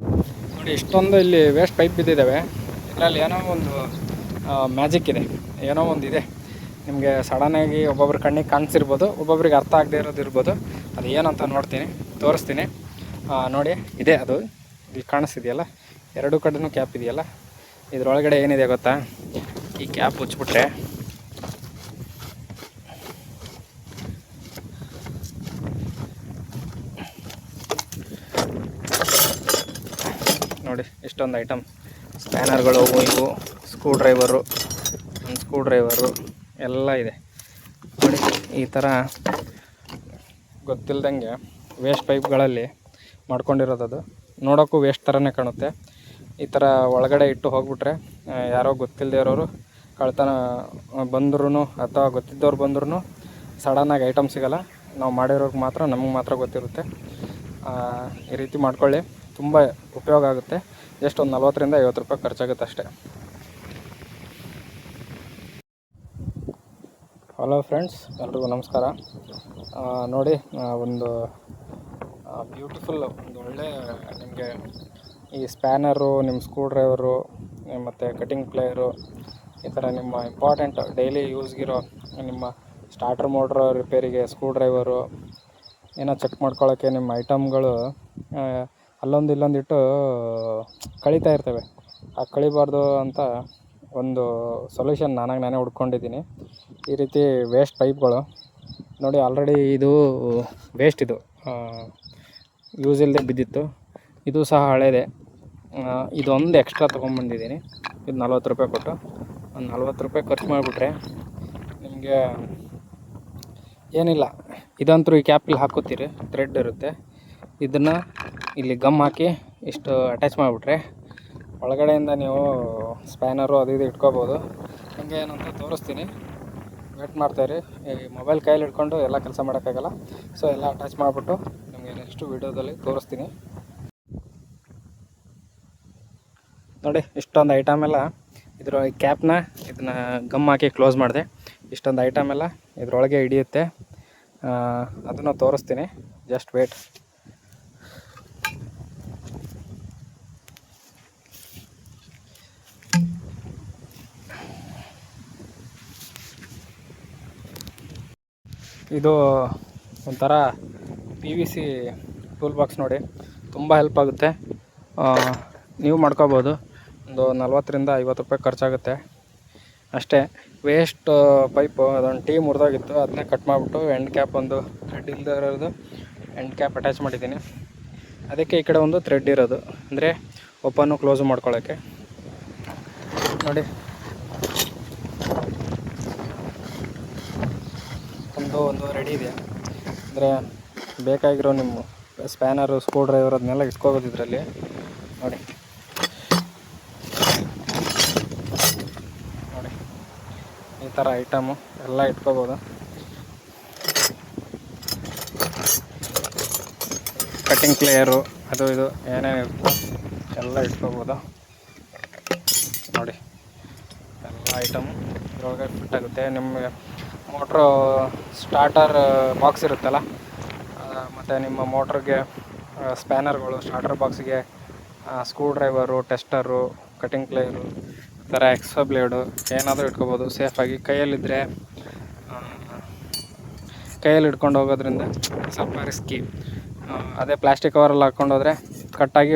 ನೋಡಿ ಇಷ್ಟೊಂದು ಇಲ್ಲಿ ವೇಸ್ಟ್ ಪೈಪ್ ಬಿದ್ದಿದ್ದಾವೆ. ಇದರಲ್ಲಿ ಏನೋ ಒಂದು ಮ್ಯಾಜಿಕ್ ಇದೆ, ಏನೋ ಒಂದು ಇದೆ. ನಿಮಗೆ ಸಡನ್ನಾಗಿ ಒಬ್ಬೊಬ್ರ ಕಣ್ಣಿಗೆ ಕಾಣಿಸಿರ್ಬೋದು, ಒಬ್ಬೊಬ್ರಿಗೆ ಅರ್ಥ ಆಗದೆ ಇರೋದು ಇರ್ಬೋದು. ಅದು ಏನಂತ ತೋರಿಸ್ತೀನಿ ನೋಡಿ. ಇದೆ ಅದು, ಇಲ್ಲಿ ಕಾಣಿಸ್ತಿದೆಯಲ್ಲ, ಎರಡೂ ಕಡೆನೂ ಕ್ಯಾಪ್ ಇದೆಯಲ್ಲ. ಇದರೊಳಗಡೆ ಏನಿದೆ ಗೊತ್ತಾ? ಈ ಕ್ಯಾಪ್ ಮುಚ್ಚಿಬಿಟ್ರೆ ನೋಡಿ ಇಷ್ಟೊಂದು ಐಟಮ್, ಸ್ಪ್ಯಾನರ್ಗಳು, ಇವು ಸ್ಕ್ರೂ ಡ್ರೈವರು ಎಲ್ಲ ಇದೆ ನೋಡಿ. ಈ ಥರ ಗೊತ್ತಿಲ್ದಂಗೆ ವೇಸ್ಟ್ ಪೈಪ್ಗಳಲ್ಲಿ ಮಾಡ್ಕೊಂಡಿರೋದು. ನೋಡೋಕ್ಕೂ ವೇಸ್ಟ್ ಥರನೇ ಕಾಣುತ್ತೆ. ಈ ಥರ ಒಳಗಡೆ ಇಟ್ಟು ಹೋಗ್ಬಿಟ್ರೆ ಯಾರೋ ಗೊತ್ತಿಲ್ಲದೆ ಇರೋರು ಕಳ್ತನ ಬಂದ್ರೂ ಅಥವಾ ಗೊತ್ತಿದ್ದವ್ರು ಬಂದ್ರೂ ಸಡನ್ನಾಗಿ ಐಟಮ್ ಸಿಗೋಲ್ಲ. ನಾವು ಮಾಡಿರೋರಿಗೆ ಮಾತ್ರ, ನಮಗೆ ಮಾತ್ರ ಗೊತ್ತಿರುತ್ತೆ. ಈ ರೀತಿ ಮಾಡ್ಕೊಳ್ಳಿ, ತುಂಬ ಉಪಯೋಗ ಆಗುತ್ತೆ. ಜಸ್ಟ್ ಒಂದು 40ರಿಂದ 50 ರೂಪಾಯಿ ಖರ್ಚಾಗುತ್ತೆ ಅಷ್ಟೇ. ಹಲೋ ಫ್ರೆಂಡ್ಸ್, ಎಲ್ರಿಗೂ ನಮಸ್ಕಾರ. ನೋಡಿ, ಒಂದು ಬ್ಯೂಟಿಫುಲ್, ಒಂದು ಒಳ್ಳೆ ನಿಮಗೆ ಈ ಸ್ಪ್ಯಾನರು, ನಿಮ್ಮ ಸ್ಕ್ರೂ ಡ್ರೈವರು ಮತ್ತು ಕಟಿಂಗ್ ಪ್ಲೇಯರು, ಈ ಥರ ನಿಮ್ಮ ಇಂಪಾರ್ಟೆಂಟ್ ಡೈಲಿ ಯೂಸ್ಗಿರೋ ನಿಮ್ಮ ಸ್ಟಾರ್ಟರ್ ಮೋಟ್ರ್ ರಿಪೇರಿಗೆ ಸ್ಕ್ರೂ ಡ್ರೈವರು, ಏನೋ ಚೆಕ್ ಮಾಡ್ಕೊಳ್ಳೋಕ್ಕೆ ನಿಮ್ಮ ಐಟಮ್ಗಳು ಅಲ್ಲೊಂದು ಇಲ್ಲೊಂದಿಟ್ಟು ಕಳೀತಾ ಇರ್ತವೆ. ಆ ಕಳಿಬಾರ್ದು ಅಂತ ಒಂದು ಸೊಲ್ಯೂಷನ್ ನಾನೇ ಹುಡ್ಕೊಂಡಿದ್ದೀನಿ. ಈ ರೀತಿ ವೇಸ್ಟ್ ಪೈಪ್ಗಳು ನೋಡಿ, ಆಲ್ರೆಡಿ ಇದು ವೇಸ್ಟ್, ಇದು ಯೂಸ್ ಇಲ್ಲದೆ ಬಿದ್ದಿತ್ತು. ಇದು ಸಹ ಹಳೇದೆ. ಇದೊಂದು ಎಕ್ಸ್ಟ್ರಾ ತೊಗೊಂಬಂದಿದ್ದೀನಿ. ಇದು 40 ರೂಪಾಯಿ ಕೊಟ್ಟು. ಒಂದು 40 ರೂಪಾಯಿ ಖರ್ಚು ಮಾಡಿಬಿಟ್ರೆ ನಿಮಗೆ ಏನಿಲ್ಲ. ಇದಂತೂ ಈ ಕ್ಯಾಪಿಗೆ ಹಾಕೋತೀರಿ, ಥ್ರೆಡ್ ಇರುತ್ತೆ. ಇದನ್ನು ಇಲ್ಲಿ ಗಮ್ ಹಾಕಿ ಇಷ್ಟು ಅಟ್ಯಾಚ್ ಮಾಡಿಬಿಟ್ರೆ ಒಳಗಡೆಯಿಂದ ನೀವು ಸ್ಪ್ಯಾನರು ಅದು ಇದು ಇಟ್ಕೋಬೋದು. ಹಂಗೆ ಏನಂತ ತೋರಿಸ್ತೀನಿ, ವೇಟ್ ಮಾಡ್ತಾಯಿರಿ. ಈ ಮೊಬೈಲ್ ಕೈಯಲ್ಲಿ ಇಟ್ಕೊಂಡು ಎಲ್ಲ ಕೆಲಸ ಮಾಡೋಕ್ಕಾಗಲ್ಲ. ಸೊ ಎಲ್ಲ ಅಟ್ಯಾಚ್ ಮಾಡಿಬಿಟ್ಟು ನಿಮಗೆ ನೆಕ್ಸ್ಟು ವೀಡಿಯೋದಲ್ಲಿ ತೋರಿಸ್ತೀನಿ ನೋಡಿ. ಇಷ್ಟೊಂದು ಐಟಮ್ ಎಲ್ಲ ಇದರ ಕ್ಯಾಪ್ನ ಇದನ್ನು ಗಮ್ ಹಾಕಿ ಕ್ಲೋಸ್ ಮಾಡಿದೆ. ಇಷ್ಟೊಂದು ಐಟಮ್ ಎಲ್ಲ ಇದರೊಳಗೆ ಹಿಡಿಯುತ್ತೆ. ಅದನ್ನು ತೋರಿಸ್ತೀನಿ, ಜಸ್ಟ್ ವೇಟ್. ಇದು ಒಂಥರ PVC ಟೂಲ್ ಬಾಕ್ಸ್ ನೋಡಿ, ತುಂಬ ಹೆಲ್ಪ್ ಆಗುತ್ತೆ. ನೀವು ಮಾಡ್ಕೋಬೋದು. ಒಂದು 40ರಿಂದ 50 ರೂಪಾಯಿ ಖರ್ಚಾಗುತ್ತೆ ಅಷ್ಟೇ. ವೇಸ್ಟ್ ಪೈಪು ಅದೊಂದು ಟೀ ಮುರಿದೋಗಿತ್ತು, ಅದನ್ನೇ ಕಟ್ ಮಾಡಿಬಿಟ್ಟು ಎಂಡ್ ಕ್ಯಾಪ್, ಒಂದು ಥ್ರೆಡ್ ಇಲ್ಲದೆ ಇರೋದು ಎಂಡ್ ಕ್ಯಾಪ್ ಅಟ್ಯಾಚ್ ಮಾಡಿದ್ದೀನಿ. ಅದಕ್ಕೆ ಈ ಕಡೆ ಒಂದು ಥ್ರೆಡ್ ಇರೋದು, ಅಂದರೆ ಓಪನ್ನು ಕ್ಲೋಸು ಮಾಡ್ಕೊಳ್ಳೋಕ್ಕೆ ನೋಡಿ. ಒಂದು ರೆಡಿ ಇದೆ. ಅಂದರೆ ಬೇಕಾಗಿರೋ ನಿಮ್ಮ ಸ್ಪ್ಯಾನರು, ಸ್ಕ್ರೂ ಡ್ರೈವರ್ ಅದನ್ನೆಲ್ಲ ಇಟ್ಕೋಬೋದು ಇದರಲ್ಲಿ ನೋಡಿ. ಈ ಥರ ಐಟಮು ಎಲ್ಲ ಇಟ್ಕೋಬೋದು. ಕಟ್ಟಿಂಗ್ ಪ್ಲೇಯರು, ಅದು ಇದು ಏನೇನಿರುತ್ತೋ ಎಲ್ಲ ಇಟ್ಕೋಬೋದು ನೋಡಿ. ಎಲ್ಲ ಐಟಮು ಇದ್ರೊಳಗೆ ಫಿಟ್ ಆಗುತ್ತೆ. ನಿಮಗೆ ಮೋಟ್ರು ಸ್ಟಾರ್ಟರ್ ಬಾಕ್ಸ್ ಇರುತ್ತಲ್ಲ, ಮತ್ತು ನಿಮ್ಮ ಮೋಟ್ರಿಗೆ ಸ್ಪ್ಯಾನರ್ಗಳು, ಸ್ಟಾರ್ಟರ್ ಬಾಕ್ಸಿಗೆ screw driver, tester, cutting plier, ಈ ಥರ ಎಕ್ಸ್ಟ್ರಾ ಬ್ಲೇಡು ಏನಾದರೂ ಇಟ್ಕೋಬೋದು ಸೇಫಾಗಿ. ಕೈಯಲ್ಲಿದ್ದರೆ ಕೈಯಲ್ಲಿ ಇಟ್ಕೊಂಡು ಹೋಗೋದ್ರಿಂದ ಸ್ವಲ್ಪ ರಿಸ್ಕಿ. ಅದೇ ಪ್ಲಾಸ್ಟಿಕ್ ಕವರಲ್ಲಿ ಹಾಕ್ಕೊಂಡೋದ್ರೆ ಕಟ್ಟಾಗಿ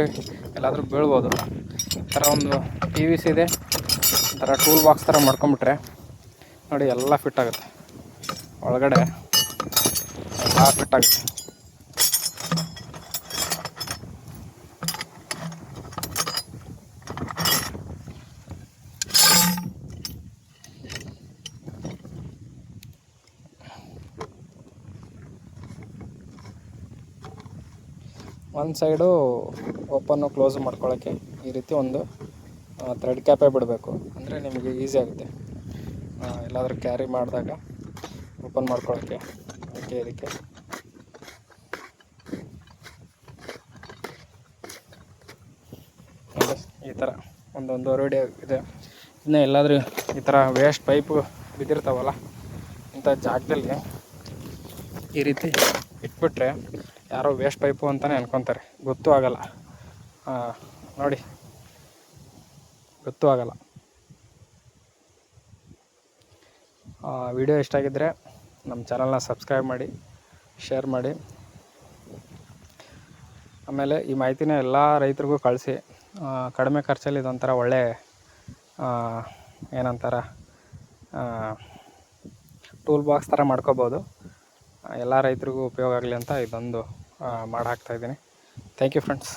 ಎಲ್ಲಾದರೂ ಬೀಳ್ಬೋದು. ಈ ಥರ ಒಂದು PVC ಇದೆ, ಈ ಥರ ಟೂಲ್ ಬಾಕ್ಸ್ ಥರ ಮಾಡ್ಕೊಂಬಿಟ್ರೆ ನೋಡಿ ಎಲ್ಲ ಫಿಟ್ ಆಗುತ್ತೆ. ಒಳಗಡೆ ಎಲ್ಲ ಫಿಟ್ ಆಗುತ್ತೆ. ಒಂದು ಸೈಡು ಓಪನ್ನು ಕ್ಲೋಸು ಮಾಡ್ಕೊಳ್ಳೋಕ್ಕೆ ಈ ರೀತಿ ಒಂದು ಥ್ರೆಡ್ ಕ್ಯಾಪೇ ಬಿಡಬೇಕು, ಅಂದರೆ ನಿಮಗೆ ಈಸಿ ಆಗುತ್ತೆ ಎಲ್ಲಾದರೂ ಕ್ಯಾರಿ ಮಾಡಿದಾಗ ಓಪನ್ ಮಾಡ್ಕೊಳ್ಳೋಕ್ಕೆ. ಇದಕ್ಕೆ ಈ ಥರ ಒಂದು ವಿಡಿಯೋ ಇದೆ. ಇದನ್ನ ಎಲ್ಲಾದರೂ ಈ ಥರ ವೇಸ್ಟ್ ಪೈಪು ಬಿದ್ದಿರ್ತಾವಲ್ಲ, ಇಂಥ ಜಾಗದಲ್ಲಿ ಈ ರೀತಿ ಇಟ್ಬಿಟ್ರೆ ಯಾರೋ ವೇಸ್ಟ್ ಪೈಪು ಅಂತಲೇ ಅನ್ಕೊತಾರೆ, ಗೊತ್ತೂ ಆಗಲ್ಲ. ನೋಡಿ ಗೊತ್ತೂ ಆಗಲ್ಲ. ವಿಡಿಯೋ ಇಷ್ಟ ಆಗಿದ್ದರೆ ನಮ್ಮ ಚಾನಲ್ನ ಸಬ್ಸ್ಕ್ರೈಬ್ ಮಾಡಿ, ಶೇರ್ ಮಾಡಿ. ಆಮೇಲೆ ಈ ಮಾಹಿತಿನ ಎಲ್ಲ ರೈತರಿಗೂ ಕಳಿಸಿ. ಕಡಿಮೆ ಖರ್ಚಲ್ಲಿ ಇದೊಂಥರ ಒಳ್ಳೆ ಏನಂತಾರೆ ಟೂಲ್ ಬಾಕ್ಸ್ ಥರ ಮಾಡ್ಕೋಬೋದು. ಎಲ್ಲ ರೈತರಿಗೂ ಉಪಯೋಗ ಆಗಲಿ ಅಂತ ಇದೊಂದು ಮಾಡಿ ಹಾಕ್ತಾಯಿದ್ದೀನಿ. Thank you friends.